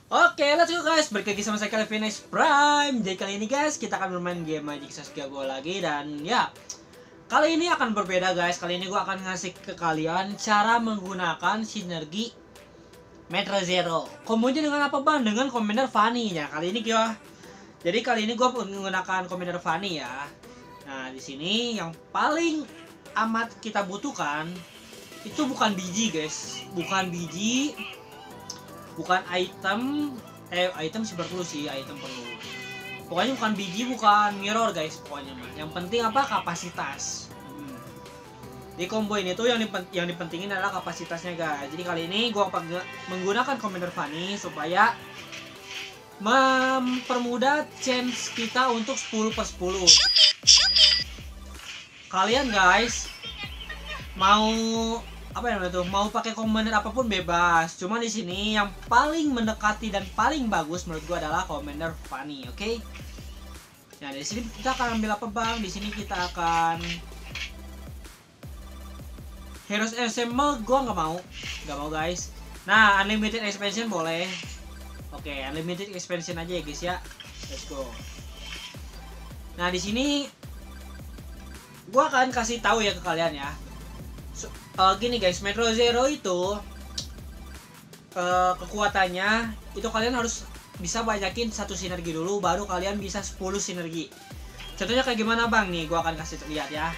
Oke, let's go guys. Balik lagi sama saya Calvin X Prime. Jadi kali ini guys, kita akan bermain game Magic Saskia Go lagi. Dan ya, kali ini akan berbeda guys. Kali ini gue akan ngasih ke kalian cara menggunakan sinergi Metro Zero. Kombonya dengan apa bang? Dengan Commander Fanny ya. Kali ini gue menggunakan Commander Fanny ya. Nah, di sini yang paling amat kita butuhkan itu bukan biji guys. Bukan biji, bukan item sih perlu sih, item perlu. Pokoknya bukan biji, bukan mirror guys, pokoknya mah. Yang penting apa? Kapasitas. Di combo ini tuh yang dipentingin adalah kapasitasnya guys. Jadi kali ini gua menggunakan Commander Fanny supaya mempermudah chance kita untuk 10/10. Kalian guys mau apa namanya tuh, mau pakai commander apapun bebas. Cuma di sini yang paling mendekati dan paling bagus menurut gua adalah Commander Fanny, oke? Nah, di sini kita akan ambil apa bang? Di sini kita akan Heroes Ensemble, gua nggak mau guys. Nah, Unlimited Expansion boleh. Oke, Unlimited Expansion aja ya guys ya. Let's go. Nah, di sini gua akan kasih tahu ya ke kalian ya. Gini guys, Metro Zero itu kekuatannya itu kalian harus bisa banyakin satu sinergi dulu, baru kalian bisa 10 sinergi. Contohnya kayak gimana bang? Nih gua akan kasih lihat ya.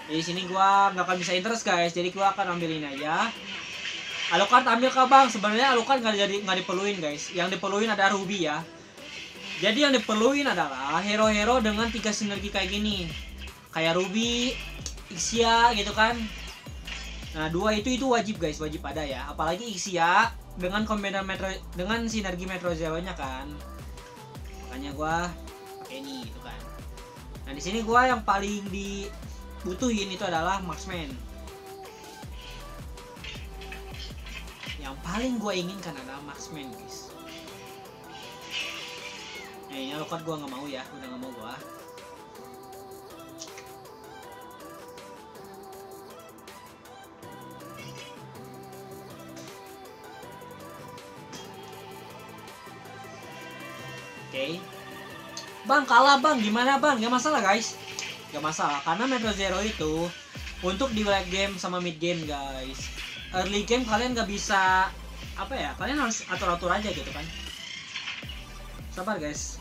Di sini gua nggak akan bisa interest guys, jadi gua akan ambil ini aja. Alucard ambil kah bang? Sebenarnya Alucard nggak diperluin guys. Yang diperluin ada Ruby ya. Jadi yang diperluin adalah hero-hero dengan 3 sinergi kayak gini, kayak Ruby, Ixia gitu kan. Nah, 2 itu wajib guys, wajib ada ya. Apalagi Ixia dengan dengan sinergi Metro Zero-nya kan. Makanya gua pakai ini gitu kan. Nah, di sini gua yang paling dibutuhin itu adalah Marksman. Yang paling gua inginkan adalah Marksman guys. Nah, ini Alucard gua nggak mau ya, udah nggak mau gua. Oke. Bang, kalah bang, gimana bang? Gak masalah guys, gak masalah, karena Metro Zero itu untuk di late game sama mid game guys. Early game kalian gak bisa apa ya, kalian harus atur-atur aja gitu kan. Sabar guys,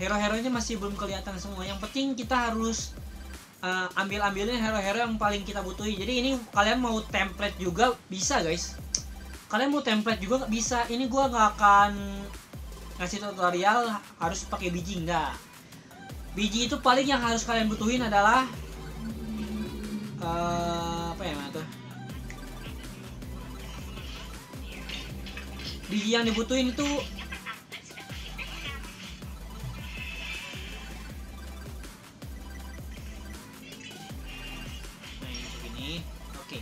hero-heronya masih belum kelihatan semua. Yang penting kita harus ambil-ambilnya hero-hero yang paling kita butuhi. Jadi ini kalian mau template juga bisa guys, kalian mau template juga bisa. Ini gua gak akan ngasih tutorial harus pakai biji, enggak. Biji itu paling yang harus kalian butuhin adalah apa ya tuh, biji yang dibutuhin itu nah ini begini. Oke,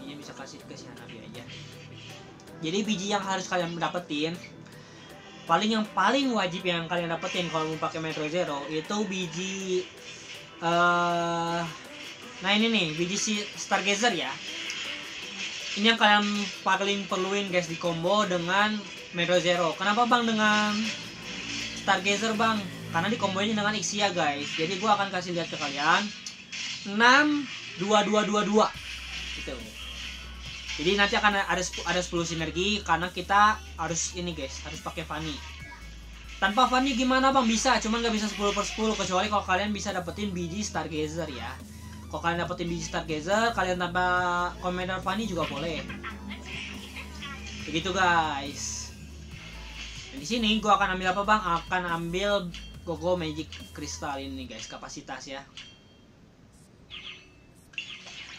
ini bisa kasih ke si Hanabi aja. Jadi biji yang harus kalian dapetin, yang paling wajib yang kalian dapetin kalau mau pakai Metro Zero itu biji nah ini nih, biji si Stargazer ya. Ini yang kalian paling perluin guys di combo dengan Metro Zero. Kenapa bang dengan Stargazer bang? Karena di combonya dengan Ixia guys. Jadi gua akan kasih lihat ke kalian 6-2-2-2-2 gitu. Jadi nanti akan ada 10 sinergi karena kita harus ini guys, harus pakai Fanny. Tanpa Fanny gimana bang? Bisa, cuman nggak bisa 10/10 kecuali kalau kalian bisa dapetin biji Stargazer ya. Kalau kalian dapetin biji Stargazer, kalian tanpa Commander Fanny juga boleh. Begitu guys. Dan di sini gua akan ambil apa bang? Akan ambil Gogo Magic Crystal ini guys, kapasitas ya.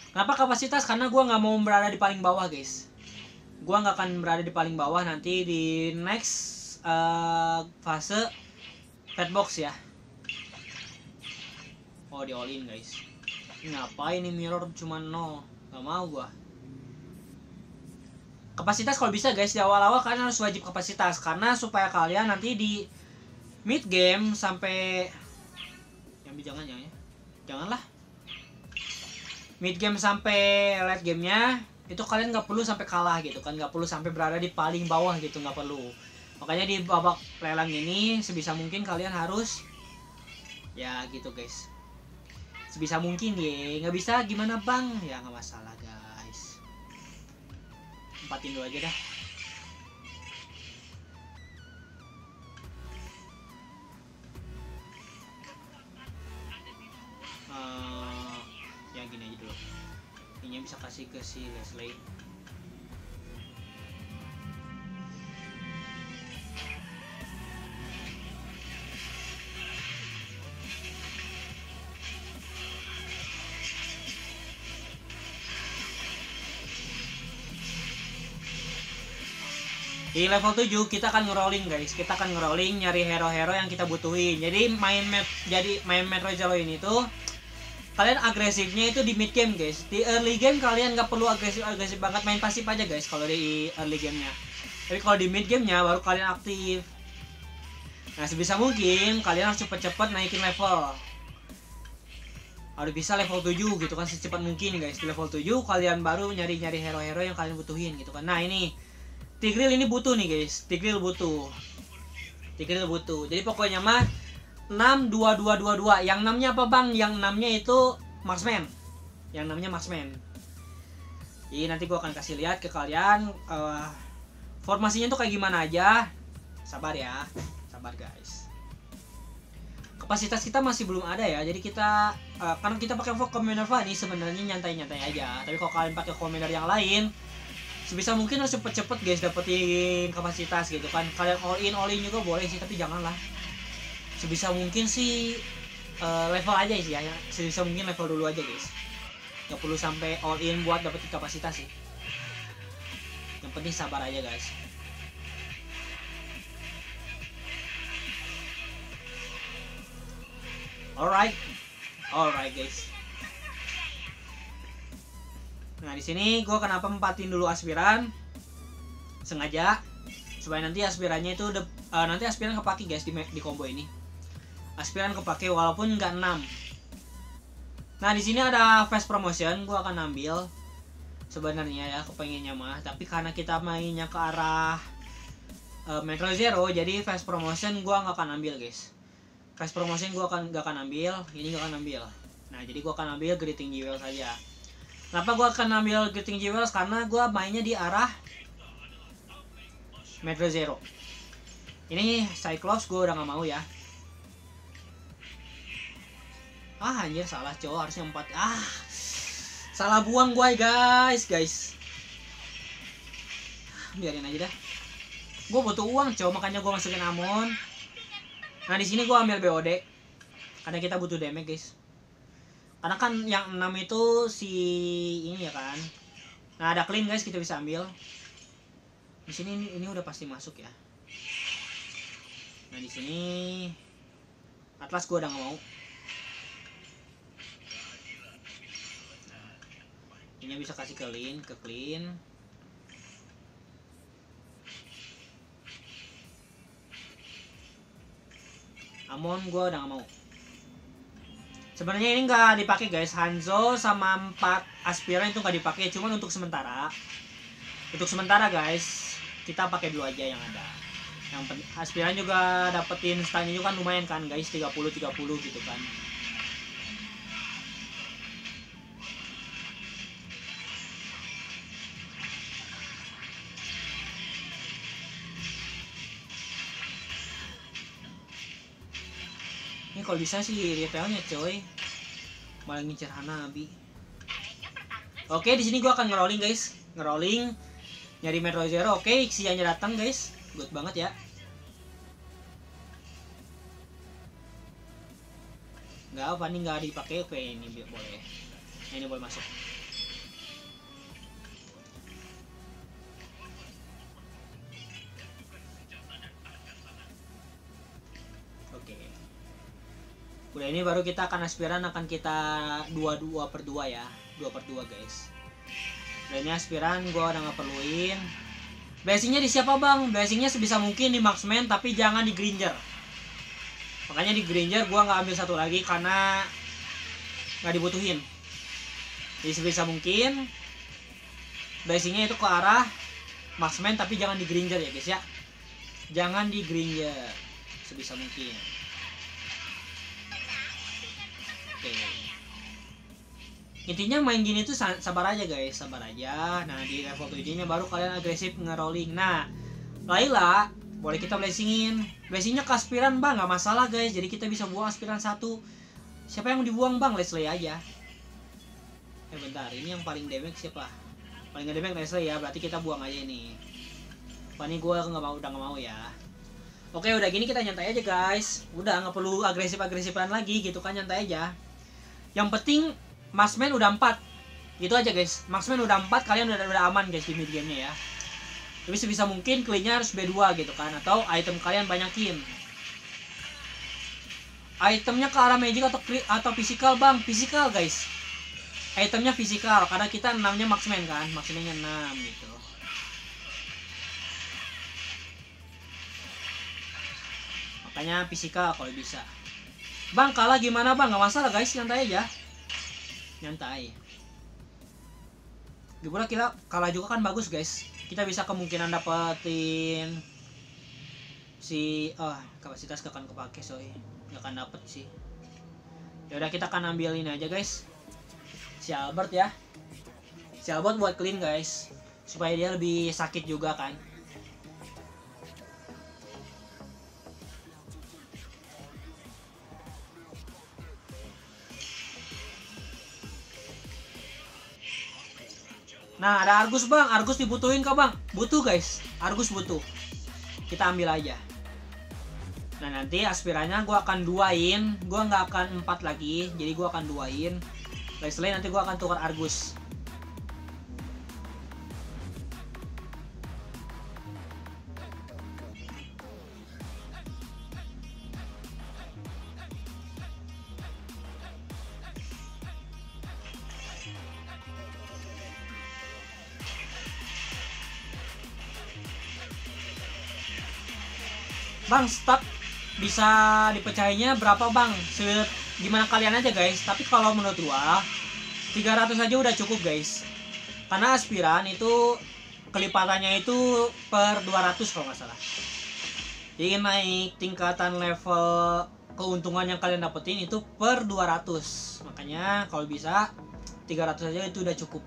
Kenapa kapasitas? Karena gue nggak mau berada di paling bawah guys. Gue nggak akan berada di paling bawah nanti di next fase pet box ya. Oh, di all in guys. Ngapain ini mirror cuma 0? Gak mau gue. Kapasitas kalau bisa guys, di awal-awal kalian harus wajib kapasitas, karena supaya kalian nanti di mid game sampai janganlah mid game sampai late gamenya itu kalian nggak perlu sampai kalah gitu kan, nggak perlu sampai berada di paling bawah gitu, nggak perlu. Makanya di babak lelang ini sebisa mungkin kalian harus ya gitu guys, sebisa mungkin ya. Nggak bisa gimana bang, ya nggak masalah guys, empatin dulu aja dah. Ya gini aja dulu, ini bisa kasih ke si Leslie. Di level 7 kita akan ngerolling guys, kita akan ngerolling nyari hero-hero yang kita butuhin. Jadi main Metro Zero ini tuh kalian agresifnya itu di mid game guys. Di early game kalian nggak perlu agresif banget, main pasif aja guys kalau di early gamenya. Tapi kalau di mid gamenya baru kalian aktif. Nah sebisa mungkin kalian harus cepet-cepet naikin level, harus bisa level 7 gitu kan, secepat mungkin guys. Di level 7 kalian baru nyari-nyari hero-hero yang kalian butuhin gitu kan. Nah ini Tigreal ini butuh nih guys, Tigreal butuh. Jadi pokoknya mah 6-2-2-2-2. Yang 6-nya apa bang? Yang 6-nya itu marksman. Yang 6-nya marksman. Jadi nanti gua akan kasih lihat ke kalian formasinya tuh kayak gimana aja. Sabar ya, sabar guys. Kapasitas kita masih belum ada ya, jadi kita karena kita pakai Commander ini sebenarnya nyantai-nyantai aja. Tapi kalau kalian pakai Commander yang lain, sebisa mungkin harus cepet-cepet guys dapetin kapasitas gitu kan. Kalian all in juga boleh sih, tapi janganlah. Sebisa mungkin sih level aja sih ya. Sebisa mungkin level dulu aja guys. Gak perlu sampai all in buat dapetin kapasitas sih. Yang penting sabar aja guys. Alright guys. Nah di sini gue kenapa empatin dulu aspiran sengaja supaya nanti aspirannya itu nanti aspiran kepake guys di combo ini. Aspiran kepake walaupun nggak 6. Nah di sini ada fast promotion, gue akan ambil sebenarnya ya, kepengennya mah, tapi karena kita mainnya ke arah Metro Zero, jadi fast promotion gue nggak akan ambil guys. Fast promotion gue nggak akan ambil, ini nggak akan ambil. Nah jadi gue akan ambil Greeting Jewel saja. Kenapa gue akan ambil Greeting Jewels? Karena gue mainnya di arah Metro Zero. Ini Cyclops gue udah gak mau ya. Anjir salah cowok, harusnya 4. Salah buang gue guys. Biarin aja dah. Gue butuh uang cowok, makanya gue masukin Amon. Nah di sini gue ambil BOD karena kita butuh damage guys. Karena kan yang 6 itu si ini ya kan. Nah ada clean guys, kita bisa ambil. Di sini ini udah pasti masuk ya. Nah di sini Atlas gua udah nggak mau. Nah, ini bisa kasih ke clean. Amon gua udah nggak mau. Sebenarnya ini nggak dipakai guys, Hanzo sama 4 aspiran itu nggak dipakai, cuman untuk sementara. Untuk sementara guys, kita pakai dulu aja yang ada. Yang aspiran juga dapetin stunnya juga kan lumayan kan guys, 30 gitu kan. Ini kalau bisa sih retailnya coy, malah ngincer Hanabi. Oke di sini gua akan ngerolling guys, nyari Metro Zero. Oke Xianya datang guys, good banget ya. Nggak apa nih, nggak dipakai. Oke ini boleh, ini boleh masuk. Udah ini baru kita akan aspiran, akan kita 2/2 ya, 2/2 guys. Dan ini aspiran gua udah nggak perluin. Blessingnya di siapa bang? Blessingnya sebisa mungkin di marksman, tapi jangan di Granger. Makanya di Granger gua nggak ambil satu lagi karena nggak dibutuhin. Jadi sebisa mungkin blessingnya itu ke arah marksman, tapi jangan di gringer ya guys ya. Jangan di gringer sebisa mungkin. Oke. Intinya main gini tuh sabar aja guys, sabar aja. Nah di level 7 nya baru kalian agresif nge-rolling. Nah Layla boleh kita blessingin. Blessingnya ke aspiran bang, nggak masalah guys. Jadi kita bisa buang aspiran 1. Siapa yang dibuang bang? Leslie aja. Bentar, ini yang paling damage siapa? Paling nggak damage Leslie ya, berarti kita buang aja ini. Ini gue nggak mau, udah nggak mau ya. Oke udah gini kita nyantai aja guys. Udah nggak perlu agresif-agresifan lagi gitu kan, nyantai aja. Yang penting marksman udah 4. Gitu aja guys. Marksman udah 4, kalian udah aman guys di mid game-nya ya. Tapi sebisa mungkin clean-nya harus B2 gitu kan, atau item kalian banyakin. Itemnya ke arah magic atau physical bang? Physical guys. Itemnya physical karena kita 6-nya marksman kan, marksman-nya 6 gitu. Makanya physical kalau bisa. Bang kalah gimana bang? Gak masalah guys, nyantai aja. Nyantai. Gimana kita kalah juga kan bagus guys. Kita bisa kemungkinan dapetin si kapasitas gak akan kepake soy. Gak akan dapet sih. Ya udah kita akan ambil ini aja guys. Si Albert ya. Si Albert buat clean guys. Supaya dia lebih sakit juga kan. Nah ada Argus bang, Argus dibutuhin kah bang? Butuh guys, Argus butuh. Kita ambil aja. Nah nanti aspirannya gue akan duain. Gue nggak akan 4 lagi, jadi gue akan duain. Leslie nanti gue akan tukar Argus. Bang, stat bisa dipecahinnya berapa bang? Gimana kalian aja guys. Tapi kalau menurut gua 300 aja udah cukup guys. Karena aspiran itu kelipatannya itu per 200 kalau nggak salah. Jadi naik tingkatan level keuntungan yang kalian dapetin itu per 200. Makanya kalau bisa 300 aja itu udah cukup.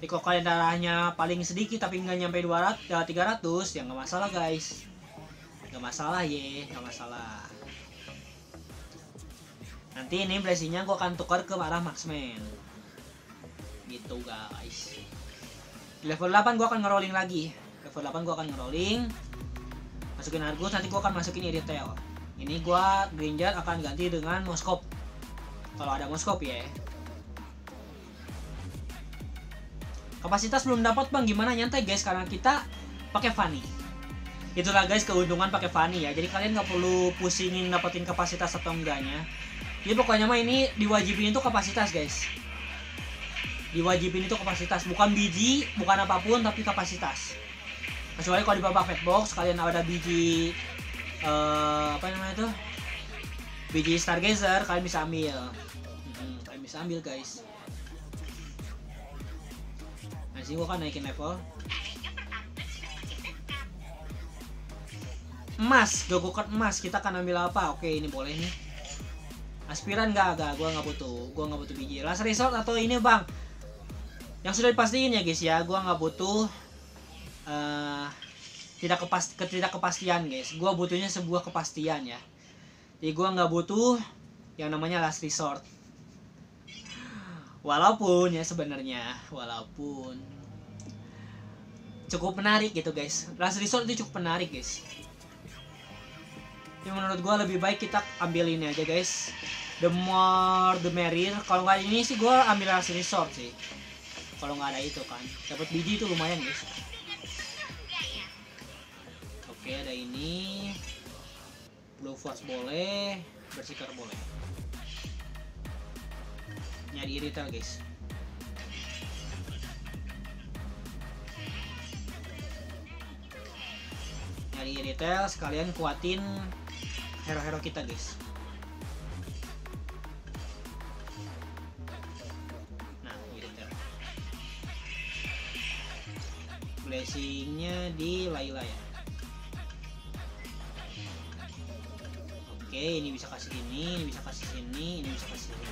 Jadi kalau kalian darahnya paling sedikit tapi nggak nyampe 200 ya 300 ya nggak masalah guys. Nggak masalah ye, nggak masalah. Nanti ini blessingnya gue akan tukar ke arah marksman. Gitu guys. Di level 8 gue akan ngerolling lagi. Level 8 gue akan ngerolling. Masukin Argus, nanti gue akan masukin Irithel. Ini gue Granger akan ganti dengan Moskop. Kalau ada Moskop ya. Kapasitas belum dapat bang, gimana? Nyantai guys, karena kita pakai Fanny. Itulah guys keuntungan pakai Fanny ya. Jadi kalian nggak perlu pusingin dapetin kapasitas atau enggaknya. Jadi pokoknya mah ini diwajibin itu kapasitas guys. Diwajibin itu kapasitas, bukan biji, bukan apapun, tapi kapasitas. Kecuali kalau di babak fatbox kalian ada biji apa namanya itu? Biji Stargazer, kalian bisa ambil. Kalian bisa ambil guys. Nah, sini gua kan naikin level. Emas, gogokan emas, kita akan ambil apa? Oke, ini boleh nih. Aspiran gak, gua nggak butuh biji. Last resort atau ini bang? Yang sudah dipastiin ya guys ya, gua nggak butuh ketidakkepastian guys. Gua butuhnya sebuah kepastian ya. Jadi gua nggak butuh yang namanya last resort. Walaupun ya sebenarnya, walaupun cukup menarik gitu guys. Last resort itu cukup menarik guys. Yang menurut gue lebih baik kita ambil ini aja guys. The more the merrier. Kalau nggak ini sih gue ambil last resort sih. Kalau nggak ada itu kan, dapat biji itu lumayan guys. Oke ada ini. Blue Force boleh, Berserker boleh. Nyari Irithel guys. Nyari Irithel sekalian kuatin hero-hero kita guys. Nah Irithel. placingnya di Layla ya. Oke, ini bisa kasih ini bisa kasih sini, ini bisa kasih sini.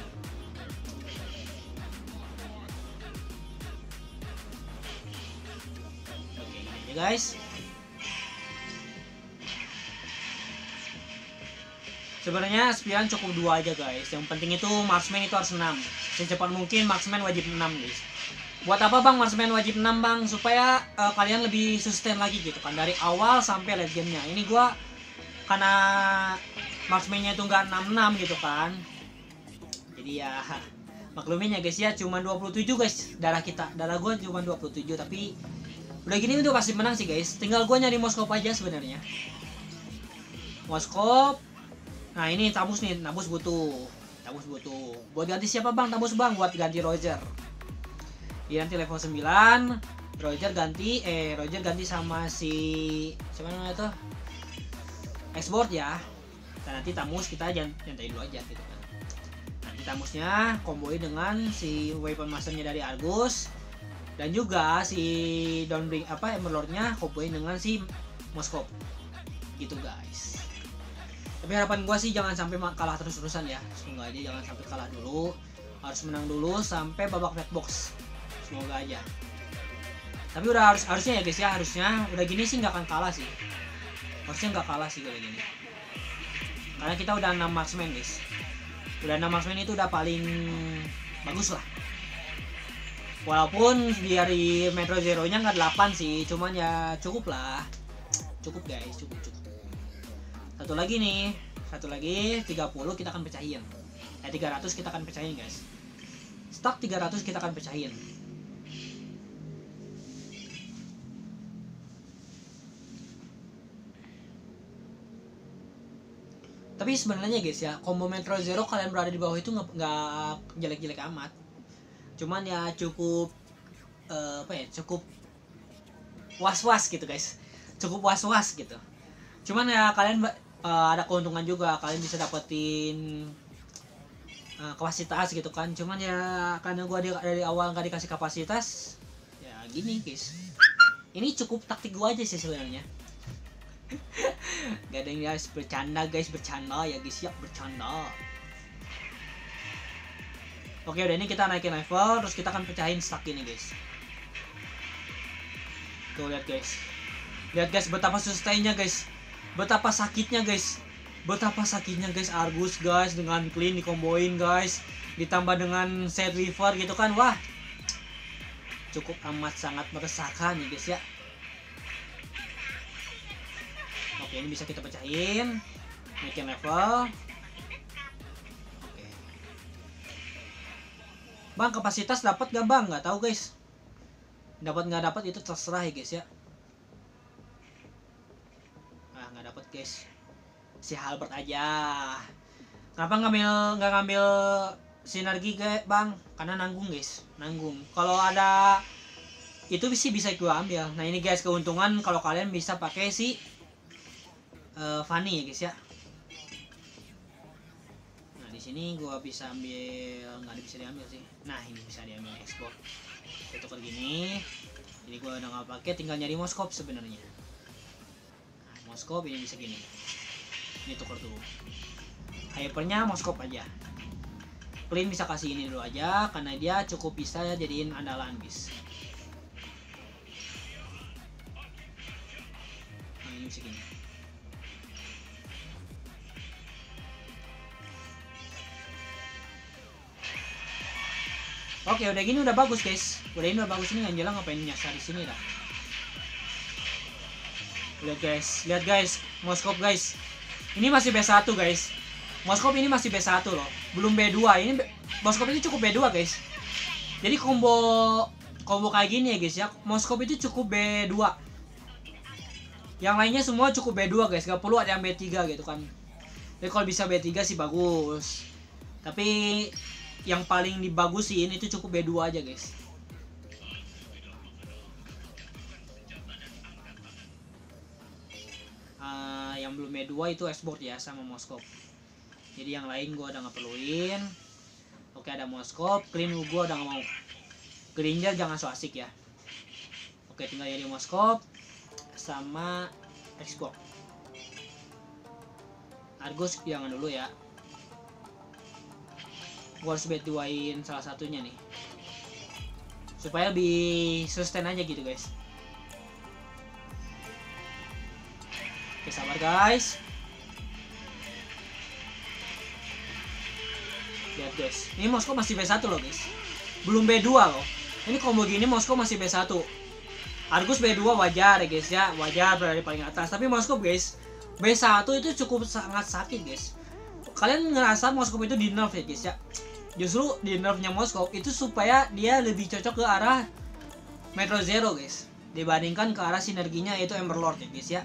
Oke, ini aja guys. Sebenarnya aspiran cukup 2 aja guys. Yang penting itu marksman itu harus 6. Secepat mungkin marksman wajib 6 guys. Buat apa bang marksman wajib 6 bang? Supaya kalian lebih sustain lagi gitu kan. Dari awal sampai late gamenya. Ini gua karena marksman-nya itu nggak 66 gitu kan. Jadi ya maklumin ya guys ya. Cuma 27 guys darah kita. Darah gua cuma 27. Tapi udah gini udah pasti menang sih guys. Tinggal gua nyari moskop aja sebenarnya. Moskop. Nah ini tabus nih, tabus butuh. Buat ganti siapa bang? Tabus bang, buat ganti Roger. Dia nanti level 9. Roger ganti sama si siapa namanya tuh? Export ya. Dan nanti Tamus kita jantai dulu aja gitu kan. Nanti Tamusnya komboin dengan si weapon masternya dari Argus. Dan juga si Dawnbreak Emerlordnya komboin dengan si Moskop. Gitu guys. Tapi harapan gue sih jangan sampai kalah terus-terusan ya. Semoga aja jangan sampai kalah dulu. Harus menang dulu sampai babak red box. Semoga aja. Tapi udah harusnya ya guys ya, harusnya udah gini sih nggak akan kalah sih. Harusnya nggak kalah sih kayak gini. Karena kita udah 6 marksman guys. Udah 6 marksman itu udah paling bagus lah. Walaupun dari Metro Zero nya nggak 8 sih, cuman ya cukup lah. Cukup guys, cukup. Satu lagi 30 kita akan pecahin. 300 kita akan pecahin guys. Stak 300 kita akan pecahin. Tapi sebenarnya guys ya, combo Metro Zero kalian berada di bawah itu nggak jelek-jelek amat. Cuman ya cukup cukup was-was gitu guys. Cukup was-was gitu. Cuman ya kalian ada keuntungan juga, kalian bisa dapetin kapasitas gitu kan. Cuman ya karena gua dari awal nggak dikasih kapasitas, ya gini guys. Ini cukup taktik gua aja sih sebenarnya. Gak ada yang guys, bercanda ya guys ya, bercanda. Oke udah ini kita naikin level, terus kita akan pecahin stack ini guys. Tuh lihat guys, betapa sustainnya guys. Betapa sakitnya guys Argus guys dengan clean dikomboin guys, ditambah dengan set river gitu kan. Wah cukup amat sangat meresahkan nih guys ya. Oke ini bisa kita pecahin, naikin level. Oke bang, kapasitas dapat gak bang? Nggak tahu guys, dapat nggak dapat itu terserah ya guys ya. Nggak dapet guys, si Halbert aja. Kenapa nggak ngambil sinergi bang? Karena nanggung guys, kalau ada itu sih bisa gue ambil. Nah ini guys keuntungan kalau kalian bisa pakai si Fanny ya guys ya. Nah di sini gue bisa ambil, nggak bisa diambil sih. Nah ini bisa diambil ekspor. Kita tukar gini. Jadi gue udah nggak pakai, tinggal nyari moskop sebenarnya. Moskop ini bisa gini. Ini tukar dulu. Hypernya moskop aja. Clean bisa kasih ini dulu aja karena dia cukup bisa jadiin andalan guys. Nah ini bisa gini. Oke udah gini udah bagus guys. Ini Angela ngapain nyasar di sini dah. Lihat guys, moskop guys. Ini masih B1 guys. Moskop ini masih B1 loh, belum B2. Ini moskop ini cukup B2 guys. Jadi combo kayak gini ya guys ya. Moskop itu cukup B2. Yang lainnya semua cukup B2 guys. Gak perlu ada yang B3 gitu kan. Jadi kalau bisa B3 sih bagus. Tapi yang paling dibagusin itu cukup B2 aja guys. Yang belum B2 itu export ya sama moskop. Jadi yang lain gua udah nggak perluin. Oke ada moskop, clean gua udah nggak mau. Gringer jangan so asik ya. Oke, tinggal jadi Moskop sama Xbox. Argus jangan dulu ya. Gua harus bet duain salah satunya nih. Supaya lebih sustain aja gitu guys. Oke, sabar guys. Lihat guys, ini Moskop masih B1 loh guys. Belum B2 loh. Ini combo gini Moskop masih B1. Argus B2 wajar ya guys ya. Wajar berada di paling atas. Tapi Moskop guys, B1 itu cukup sangat sakit guys. Kalian ngerasa Moskop itu di nerf ya guys ya. Justru di nerfnya Moskop itu supaya dia lebih cocok ke arah Metro Zero guys, dibandingkan ke arah sinerginya yaitu Emberlord ya guys ya.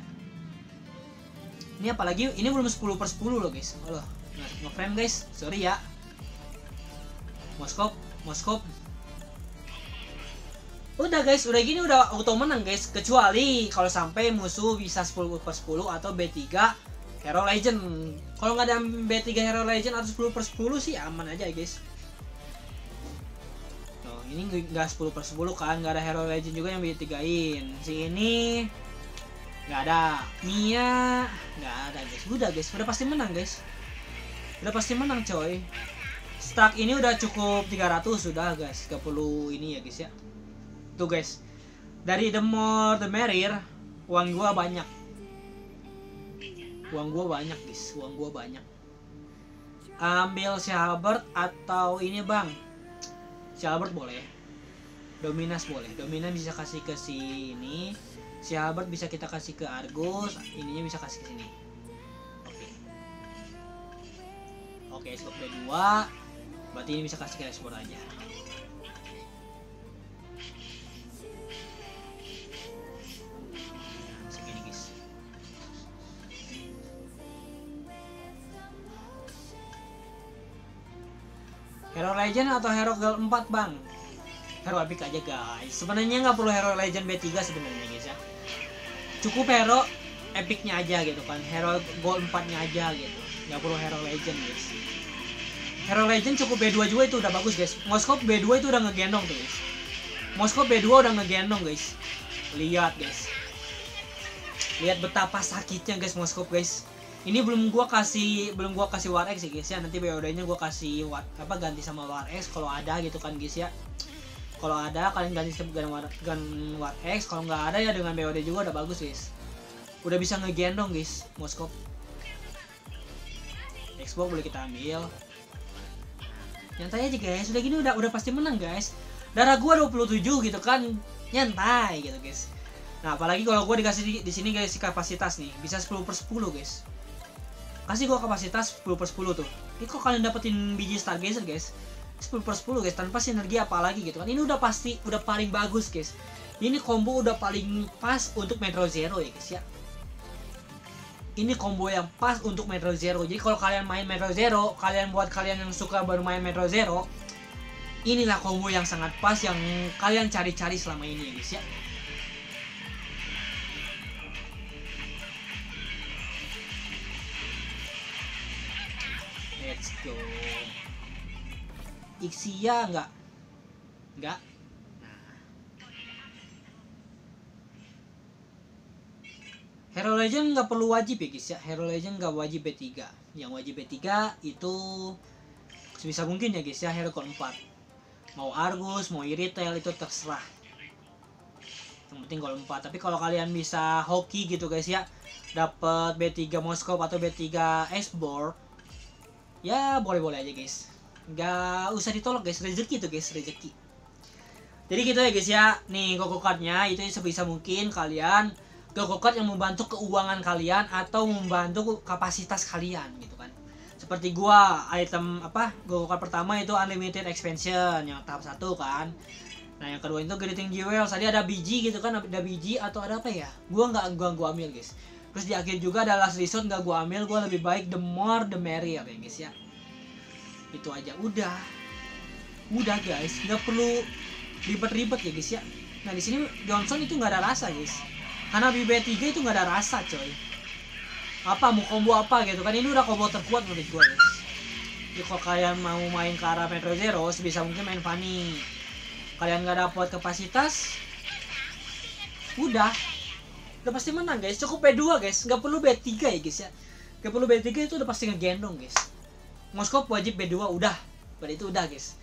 Ini apalagi ini belum 10/10 loh guys. Halo, nge-frame guys, sorry ya. Moskop. Udah guys, udah gini udah auto menang guys, kecuali kalau sampai musuh bisa 10/10 atau B3 Hero Legend. Kalau nggak ada B3 Hero Legend atau 10/10 sih aman aja guys. Tuh, ini nggak 10/10 kan, nggak ada Hero Legend juga yang B3-in. Si ini nggak ada, Mia nggak ada guys. Udah pasti menang guys. Udah pasti menang coy. Stack ini udah cukup 300 sudah guys, 30 ini ya guys ya. Tuh guys, dari the more the merrier. Uang gua banyak guys, uang gua banyak. Ambil si Halberd atau ini bang, si Halberd boleh, Dominas boleh. Dominas bisa kasih ke sini, si Halberd bisa kita kasih ke Argus, ininya bisa kasih ke sini. Oke, Xbox B2, berarti ini bisa kasih ke Xbox aja. Hero Legend atau Hero Gold 4 bang? Hero Epic aja guys. Sebenarnya nggak perlu Hero Legend B3 sebenarnya guys ya. Cukup Hero Epicnya aja gitu kan. Hero Gold 4-nya aja gitu. Nggak perlu Hero Legend guys. Hero Legend cukup B2 juga itu udah bagus guys. Moskop B2 itu udah ngegendong tuh guys. Moskop B2 udah ngegendong guys. Lihat guys. Lihat betapa sakitnya guys Moskop guys. Ini belum gua kasih War X ya guys ya. Nanti BOD-nya gua kasih ganti sama War X kalau ada gitu kan guys ya. Kalau ada kalian ganti dengan War X, kalau nggak ada ya dengan BOD juga udah bagus guys. Udah bisa ngegendong guys Moskop. Xbox boleh kita ambil. Nyantai aja guys. Udah gini udah pasti menang guys. Darah gua 27 gitu kan. Nyantai gitu guys. Nah, apalagi kalau gua dikasih di sini guys kapasitas nih, bisa 10/10 guys. Kasih gua kapasitas 10/10 tuh. Ini kok kalian dapetin biji Stargazer guys, 10/10 guys, tanpa sinergi apalagi gitu kan. Ini udah paling bagus guys. Ini combo udah paling pas untuk Metro Zero ya guys ya. Ini combo yang pas untuk Metro Zero. Jadi kalau kalian main Metro Zero, buat kalian yang suka baru main Metro Zero, inilah combo yang sangat pas yang kalian cari-cari selama ini ya guys ya. Let's go. Ixia enggak. Nah. Hero Legend nggak perlu wajib ya guys ya. Hero Legend nggak wajib B3. Yang wajib B3 itu sebisa mungkin ya guys ya Hero Gold 4. Mau Argus, mau Iritel itu terserah. Yang penting Gold 4. Tapi kalau kalian bisa hoki gitu guys ya, dapat B3 Moskop atau B3 Xbox, ya boleh-boleh aja guys. Nggak usah ditolak guys, rezeki itu guys, rezeki. Jadi gitu ya guys ya. Nih Goku Card-nya itu sebisa mungkin kalian Goku Card yang membantu keuangan kalian atau membantu kapasitas kalian gitu kan. Seperti gua item Goku Card pertama itu Unlimited Expansion yang tahap 1 kan. Nah yang kedua itu Greeting Jewels. Tadi ada biji gitu kan, ada biji atau ada apa ya? Gua ambil guys. Terus di akhir juga ada Last Resort nggak gua ambil. Gua lebih baik the more the merrier ya guys ya. Itu aja udah guys, nggak perlu ribet-ribet ya guys ya. Nah di sini Johnson itu nggak ada rasa guys. Karena BB3 itu nggak ada rasa coy. Apa mau combo apa gitu kan, ini udah combo terkuat menurut gue guys. Jadi kalau kalian mau main ke arah Metro Zero sebisa mungkin main Fanny. Kalian nggak dapat kapasitas, udah pasti menang guys. Cukup B2 guys, nggak perlu B3 ya guys ya. Nggak perlu B3 itu udah pasti ngegendong guys. Moskop wajib B2 udah. Berarti itu udah guys.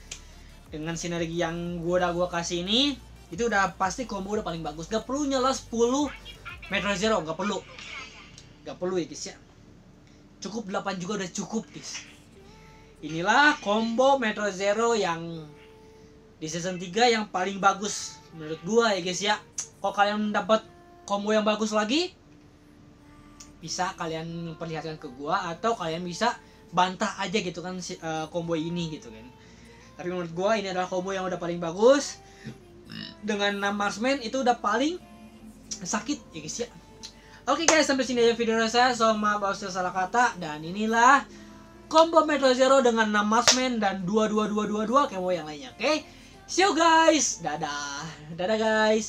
Dengan sinergi yang gua kasih ini, itu udah pasti combo udah paling bagus. Gak perlu nyala 10 Metro Zero, gak perlu ya guys ya. Cukup 8 juga udah cukup guys. Inilah combo Metro Zero yang di season 3 yang paling bagus menurut gua ya guys ya. Kalau kalian dapat combo yang bagus lagi, bisa kalian perlihatkan ke gua, atau kalian bisa bantah aja gitu kan combo ini gitu kan. Tapi menurut gua ini adalah combo yang udah paling bagus. Dengan 6 marksman itu udah paling sakit ya guys ya. Oke guys, sampai sini aja video saya. So maaf kalau salah kata. Dan inilah combo Metro Zero dengan 6 marksman dan 2 combo yang lainnya. Oke, see you guys. Dadah guys.